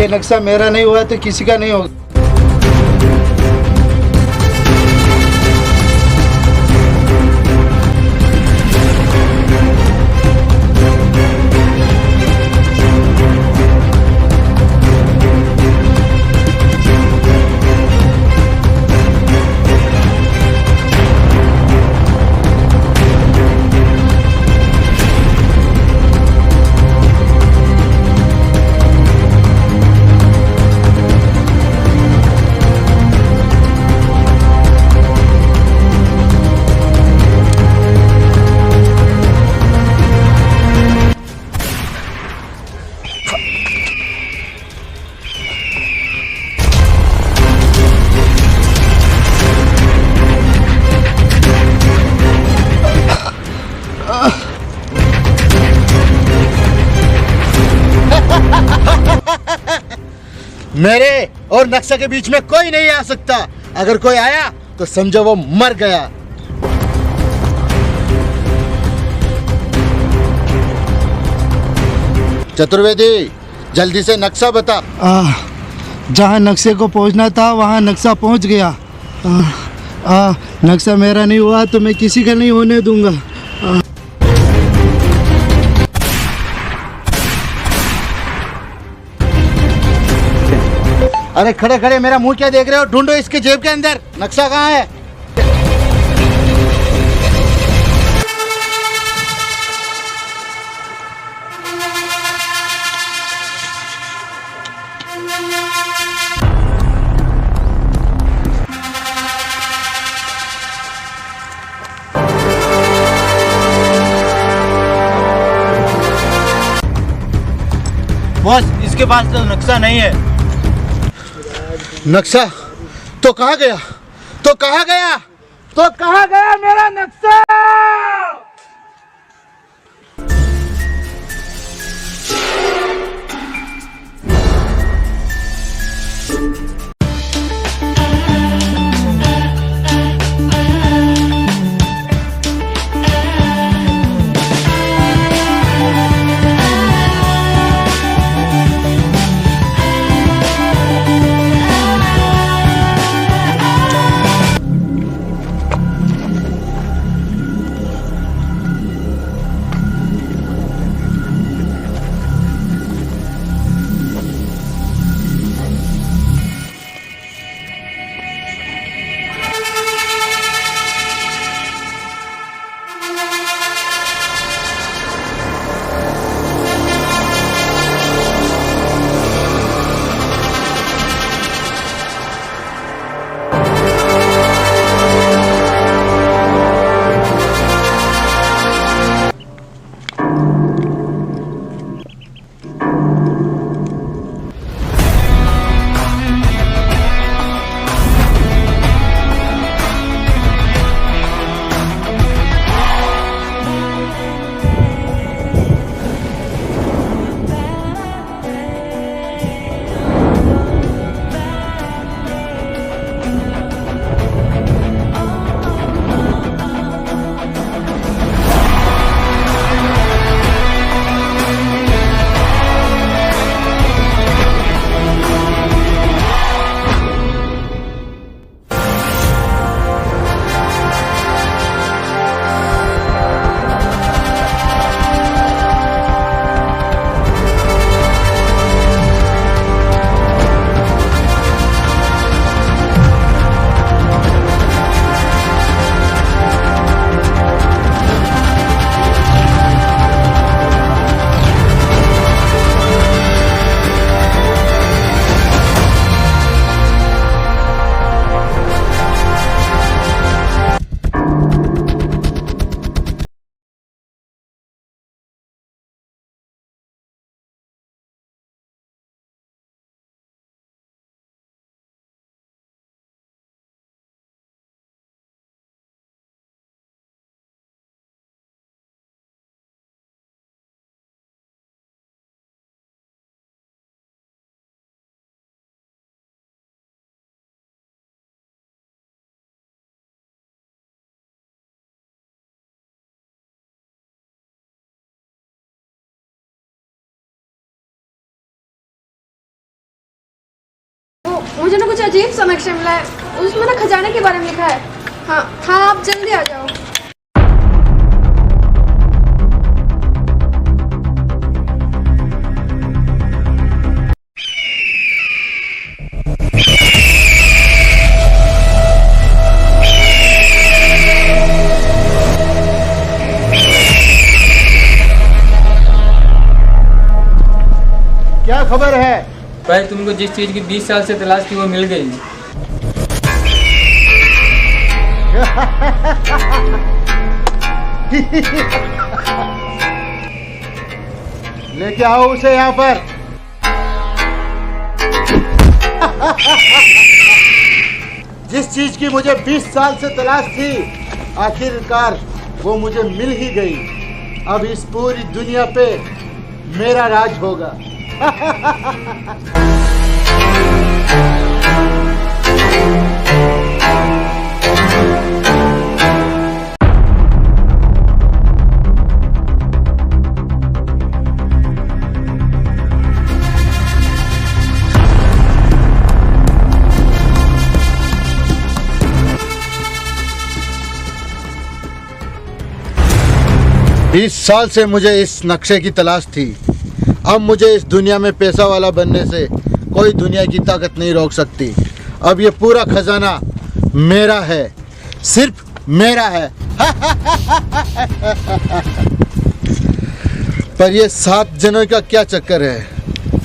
ये नक्शा मेरा नहीं हुआ तो किसी का नहीं होगा। मेरे और नक्शा के बीच में कोई नहीं आ सकता। अगर कोई आया तो समझो वो मर गया। चतुर्वेदी, जल्दी से नक्शा बता। जहाँ नक्शे को पहुँचना था वहाँ नक्शा पहुँच गया। नक्शा मेरा नहीं हुआ तो मैं किसी का नहीं होने दूंगा। अरे खड़े खड़े मेरा मुंह क्या देख रहे हो? ढूंढो इसके जेब के अंदर। नक्शा कहाँ है? बॉस, इसके पास तो नक्शा नहीं है। नक्शा तो कहाँ गया? तो कहाँ गया? तो कहाँ गया मेरा नक्शा? मुझे ना कुछ अजीब सा नक्शा मिला है, उसमें ना खजाने के बारे में लिखा है। हाँ हाँ, आप जल्दी आ जाओ। क्या खबर है? भाई तुमको जिस चीज की 20 साल से तलाश थी वो मिल गई। लेके आओ उसे यहाँ पर। जिस चीज की मुझे 20 साल से तलाश थी, आखिरकार वो मुझे मिल ही गई। अब इस पूरी दुनिया पे मेरा राज होगा। 20 साल से मुझे इस नक्शे की तलाश थी। अब मुझे इस दुनिया में पैसा वाला बनने से कोई दुनिया की ताकत नहीं रोक सकती। अब ये पूरा खजाना मेरा है, सिर्फ मेरा है। पर ये 7 जनों का क्या चक्कर है,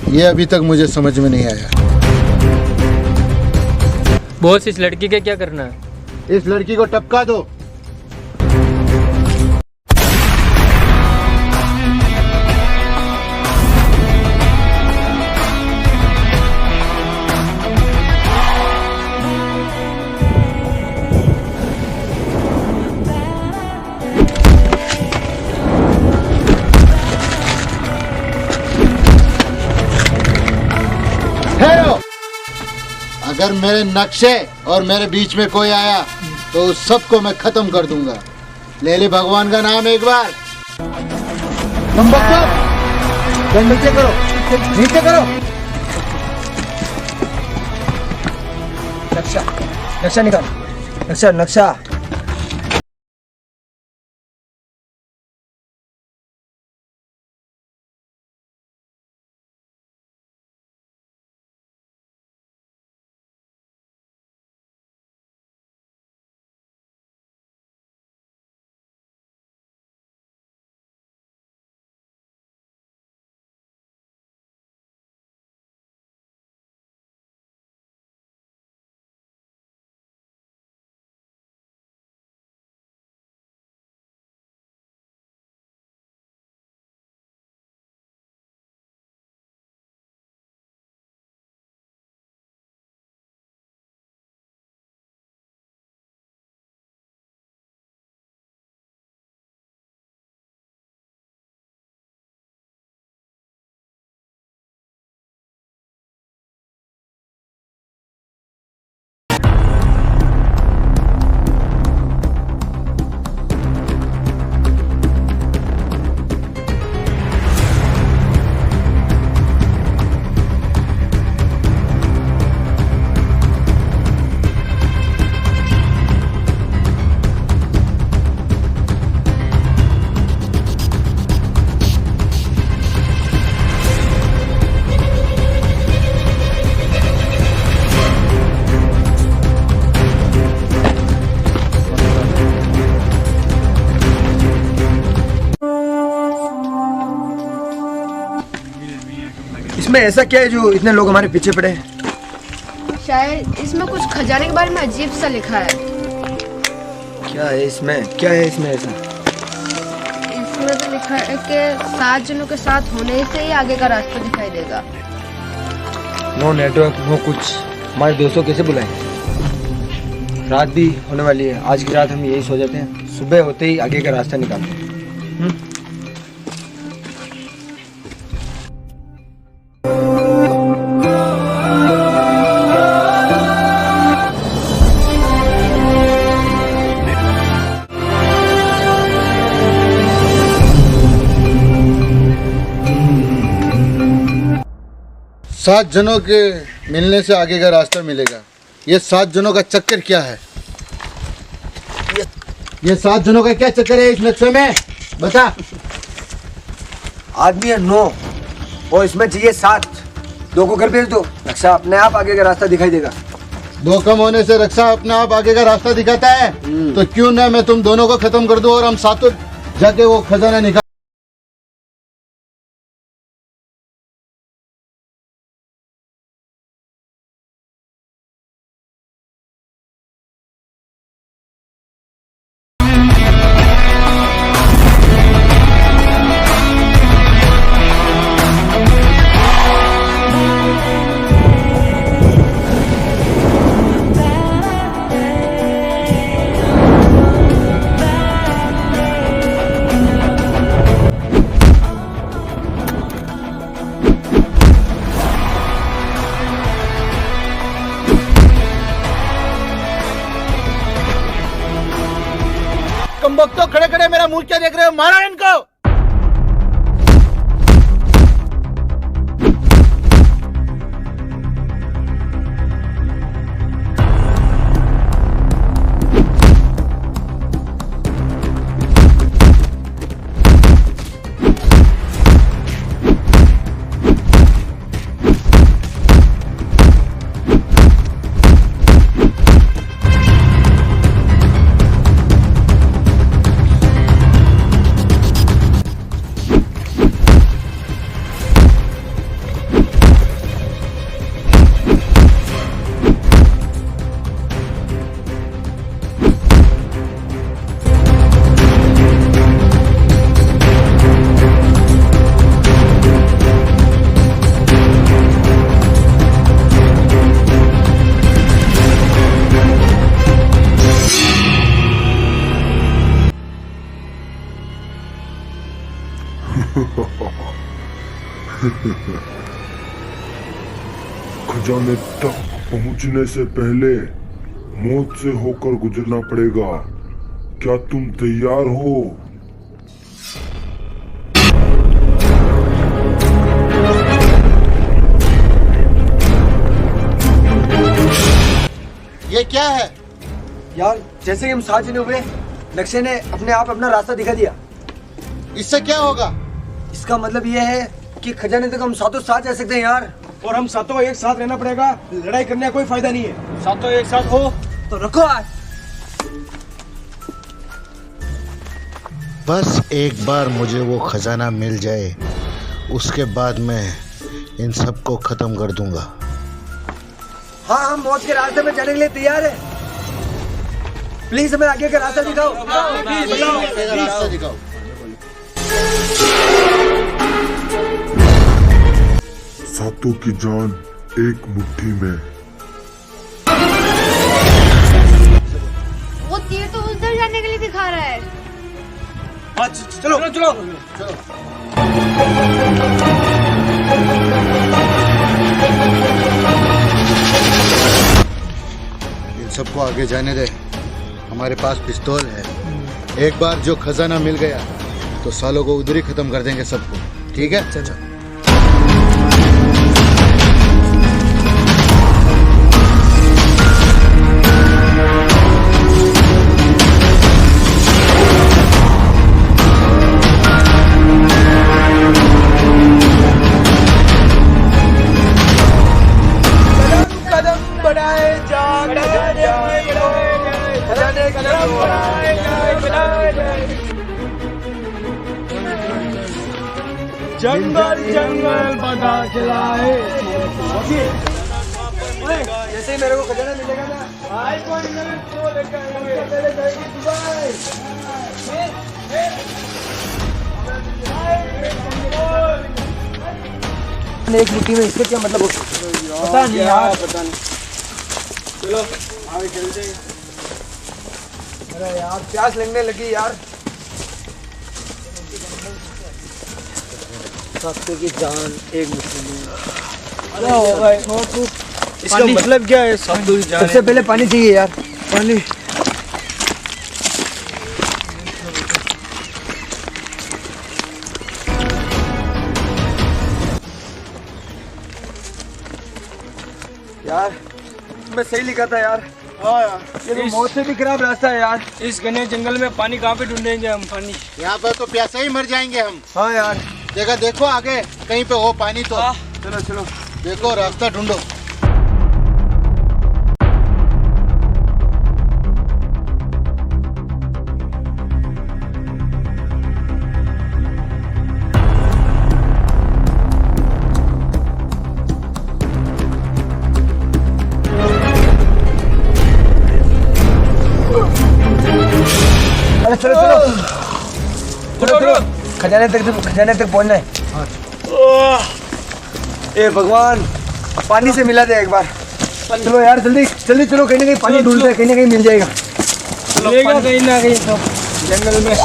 ये अभी तक मुझे समझ में नहीं आया। बॉस, इस लड़की का क्या करना है? इस लड़की को टपका दो। अगर मेरे नक्शे और मेरे बीच में कोई आया तो उस सबको मैं खत्म कर दूंगा। ले ले भगवान का नाम एक बार। तुम बच्चों, नीचे करो, नीचे करो। नक्शा, नक्शा निकाल। नक्शा, नक्शा। इसमें ऐसा क्या है जो इतने लोग हमारे पीछे पड़े हैं? शायद इसमें कुछ खजाने के बारे में अजीब सा लिखा है। क्या है इसमें, क्या है इसमें ऐसा? इसमें तो लिखा है कि 7 जनों के साथ होने से ही आगे का रास्ता दिखाई देगा। नो नेटवर्क, नो कुछ। हमारे दोस्तों कैसे बुलाएं? रात भी होने वाली है। आज की रात हम यही सो जाते हैं, सुबह होते ही आगे का रास्ता निकालते हैं। सात जनों के मिलने से आगे का रास्ता मिलेगा। ये 7 जनों का चक्कर क्या है? ये 7 जनों का क्या चक्कर है इस नक्शे में? बता। आदमी है 9 और इसमें चाहिए 7। 2 को घर भेज दो, नक्शा अपने आप आगे का रास्ता दिखाई देगा। 2 कम होने से रक्षा अपने आप आगे का रास्ता दिखाता है। तो क्यों ना मैं तुम दोनों को खत्म कर दूं और हम सातों जाके वो खजाना निकाल। कम वक्त तो खड़े खड़े मेरा मुंह क्या देख रहे हो? मारा इनको। खजाने तक पहुंचने से पहले मौत से होकर गुजरना पड़ेगा। क्या तुम तैयार हो? ये क्या है? यार जैसे ही हम 7 जने हुए, नक्शे ने अपने आप अपना रास्ता दिखा दिया। इससे क्या होगा? इसका मतलब ये है कि खजाने तक हम सातों साथ जा सकते हैं यार। और हम सातों को एक साथ रहना पड़ेगा। लड़ाई करने का कोई फायदा नहीं है। सातों एक साथ हो तो रखो आज। बस एक बार मुझे वो खजाना मिल जाए, उसके बाद मैं इन सबको खत्म कर दूंगा। हाँ, हम मौत के रास्ते में जाने के लिए तैयार है। प्लीज हमें आगे का रास्ता दिखाओ। रास्ता दिखाओ। सातों की जान एक मुट्ठी में। वो तीर तो उधर जाने के लिए दिखा रहा है। चलो चलो चलो। इन सबको आगे जाने दे, हमारे पास पिस्तौल है। एक बार जो खजाना मिल गया तो सालों को उधर ही खत्म कर देंगे सबको। ठीक है? चलो। जंगल जंगल पता चलाए। जैसे ही मेरे को खजाना मिलेगा ना, एक मुट्ठी में इसका क्या मतलब? पता नहीं यार, पता नहीं। चलो आगे चलते हैं। अरे यार प्यास लगने लगी यार। सातों की जान एक मुट्ठी में। इसका मतलब क्या है? सातों की जान। सबसे पहले पानी चाहिए यार। पानी। यार मैं सही लिखा था यार। हाँ यार, ये तो मौत से भी खराब रास्ता है यार। इस घने जंगल में पानी कहाँ पे ढूंढेंगे हम? पानी यहाँ पर तो प्यासे ही मर जाएंगे हम। हाँ यार। देखो आगे कहीं पे हो पानी तो। चलो चलो। देखो रास्ता ढूंढो। अरे चलो चलो चलो चलो, खजाने तक पहुंचना है। ए भगवान, पानी से मिला दे एक बार। चलो यार जल्दी जल्दी चलो, कहीं ना कहीं पानी ढूंढते हैं, कहीं ना कहीं मिल जाएगा। मिलेगा कहीं ना कहीं सब जंगल में।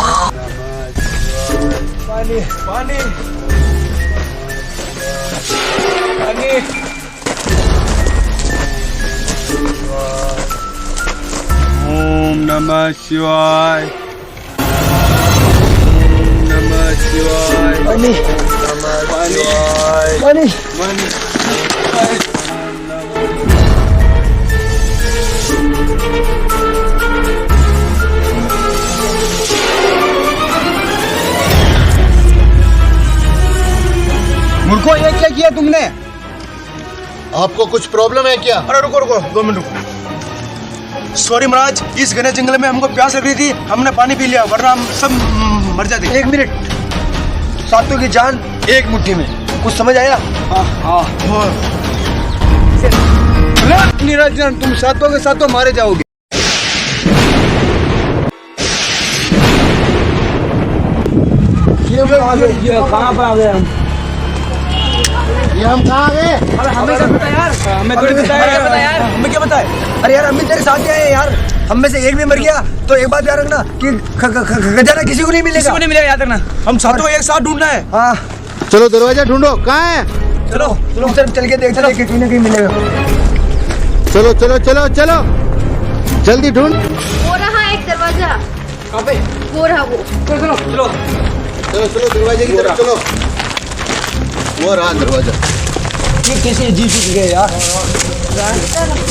पानी पानी पानी। ओम नमः शिवाय। ओम नमः शिवाय। पानी पानी पानी। मुर्को ये क्या किया तुमने? आपको कुछ प्रॉब्लम है क्या? अरे रुको रुको 2 मिनट रुको। सॉरी महाराज, इस घने जंगल में हमको प्यास लग रही थी, हमने पानी पी लिया, वरना हम सब मर जाते। 1 मिनट, सातों की जान एक मुट्ठी में, कुछ समझ आया? निरंजन, तुम सातों के सातों मारे जाओगे। ये कहाँ पर आ गए हम? ये हम कहाँ आ गए? अरे हमें क्या पता यार, हमें थोड़ी पता यार, हमें क्या पता है? अरे यार हम भी तेरे साथ ही आए हैं यार, हम में से एक भी मर गया तो एक बात याद रखना कि खजाना किसी को नहीं मिलेगा। किसी को नहीं मिलेगा, याद रखना। हम सातों को एक साथ ढूंढना है। हाँ चलो दरवाजा ढूंढो, कहाँ है? चलो चलो चल के देखते हैं कहीं ना कहीं मिलेगा। चलो चलो चलो चलो जल्दी ढूंढ। वो रहा एक दरवाजा। कहाँ पे? वो रहा वो। चलो चलो चलो चलो दरवाजे की तरफ चलो। वो रहा दरवाजा। ये कैसे अजीब सी जगह है यार,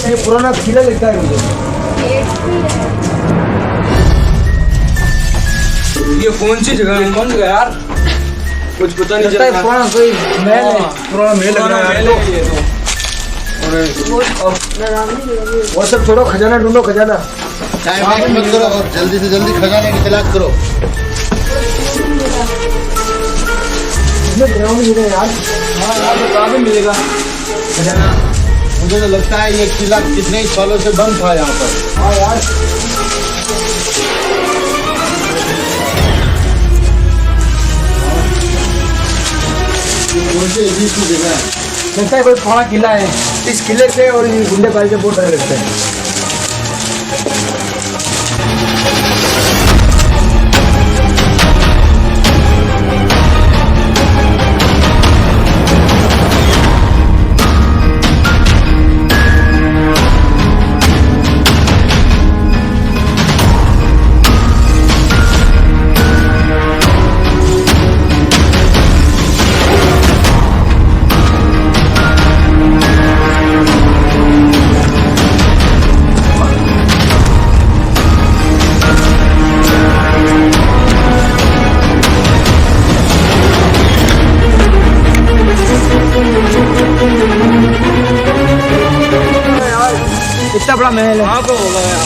ये पुराना किला लगता है मुझे। ये कौन सी जगह है? कौन जगह यार? कुछ पता नहीं चलता। पुराना कोई महल है, पुराना महल लग रहा है तो। वो सब छोड़ो, खजाना ढूंढो, खजाना। टाइम वेस्ट मत करो और जल्दी से जल्दी खजाने की तलाश करो। यार कहाँ पे मिलेगा खजाना? मुझे तो लगता है ये किला कितने ही सालों से बंद था यहाँ पर। हाँ यार, कौन सी अजीब सी जगह है? लगता है कोई पुराना किला है। इस किले से और ये गुंडे पाल से बहुत डर लगता है। इतना बड़ा महल है। कहाँ पे होगा यार?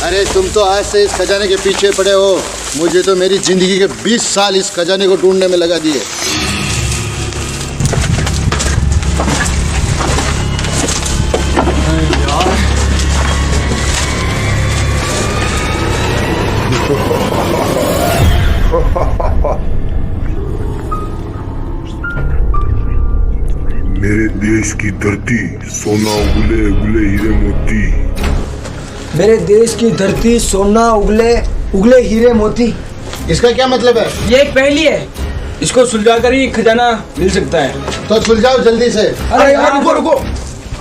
अरे तुम तो आज से इस खजाने के पीछे पड़े हो, मुझे तो मेरी जिंदगी के 20 साल इस खजाने को ढूंढने में लगा दिए। मेरे देश की धरती सोना उगले उगले हीरे मोती। मेरे देश की धरती सोना उगले उगले हीरे मोती। इसका क्या मतलब है? ये एक पहेली है, इसको सुलझा कर ही खजाना मिल सकता है। तो सुलझाओ जल्दी से। अरे यार रुको रुको,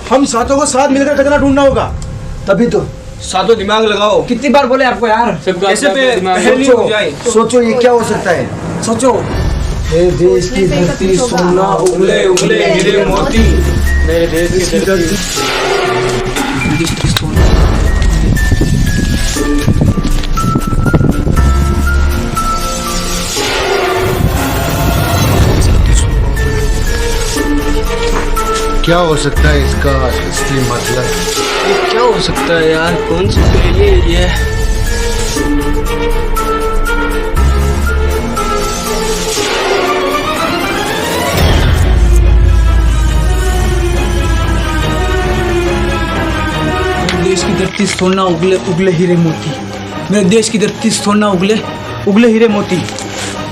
हम सातों को साथ मिलकर खजाना ढूंढना होगा। तभी तो सातों दिमाग लगाओ। कितनी बार बोले आपको यार, कैसे पहेली हो जाए? सोचो ये क्या हो सकता है, सोचो। मेरे देश की धरती सोना उगले उगले हीरे मोती। मेरे देश की धरती क्या हो सकता है इसका असली मतलब? क्या हो सकता है यार? कौन सी तो ये देश की धरती सोना उगले उगले हीरे मोती। मेरे देश की धरती सोना उगले उगले हीरे मोती।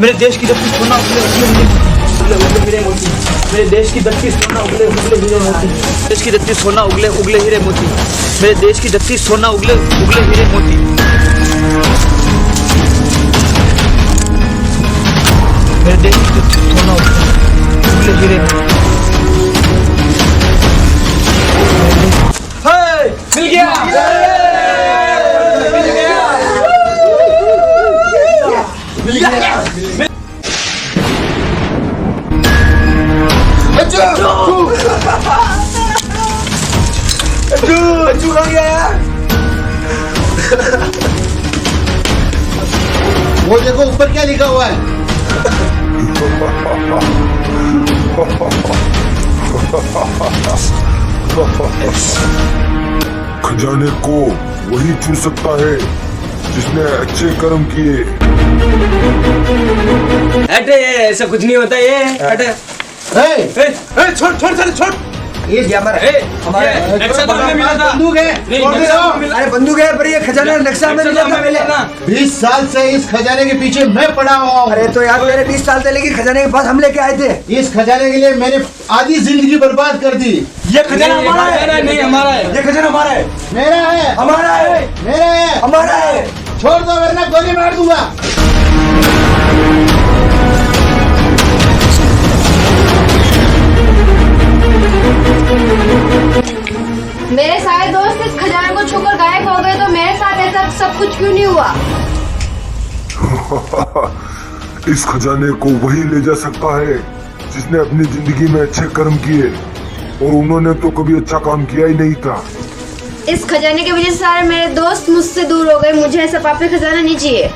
मेरे देश की धरती सोना उगले उगले हीरे मोती। मेरे देश की धरती सोना उगले उगले हीरे मोती। देश की धरती सोना उगले उगले हीरे मोती। मेरे देश की धरती सोना उगले उगले हीरे मोती। मेरे देश की धरती सोना उगले उगले हीरे मोती। मिल गया। मिल गया। अच्छू खा गया यार। वो देखो ऊपर क्या लिखा हुआ है? खजाने को वही चुन सकता है जिसने अच्छे कर्म किए। हटे, ऐसा कुछ नहीं होता ये। हटे। छोड़ छोड़ चल छोड़। ये हमारा हमारा नक्शा तो हमें मिला था। बंदूक है। अरे बंदूक है पर ये खजाना नक्शा हमें मिला था पहले। 20 साल से इस खजाने के पीछे मैं पड़ा हुआ हूँ। अरे तो यार मेरे 20 साल पहले की खजाने के पास हम लेके आए थे। इस खजाने के लिए मैंने आधी जिंदगी बर्बाद कर दी। ये खजाना हमारा है। नहीं, हमारा है। ये खजाना हमारा है। मेरा है। हमारा है। मेरा है। हमारा है। छोड़ दो वरना गोली मार दूंगा। मेरे सारे दोस्त इस खजाने को छूकर गायब हो गए, तो मेरे साथ ऐसा सब कुछ क्यों नहीं हुआ? इस खजाने को वही ले जा सकता है जिसने अपनी जिंदगी में अच्छे कर्म किए, और उन्होंने तो कभी अच्छा काम किया ही नहीं था। इस खजाने की वजह से सारे मेरे दोस्त मुझसे दूर हो गए। मुझे ऐसा पापी खजाना नहीं चाहिए।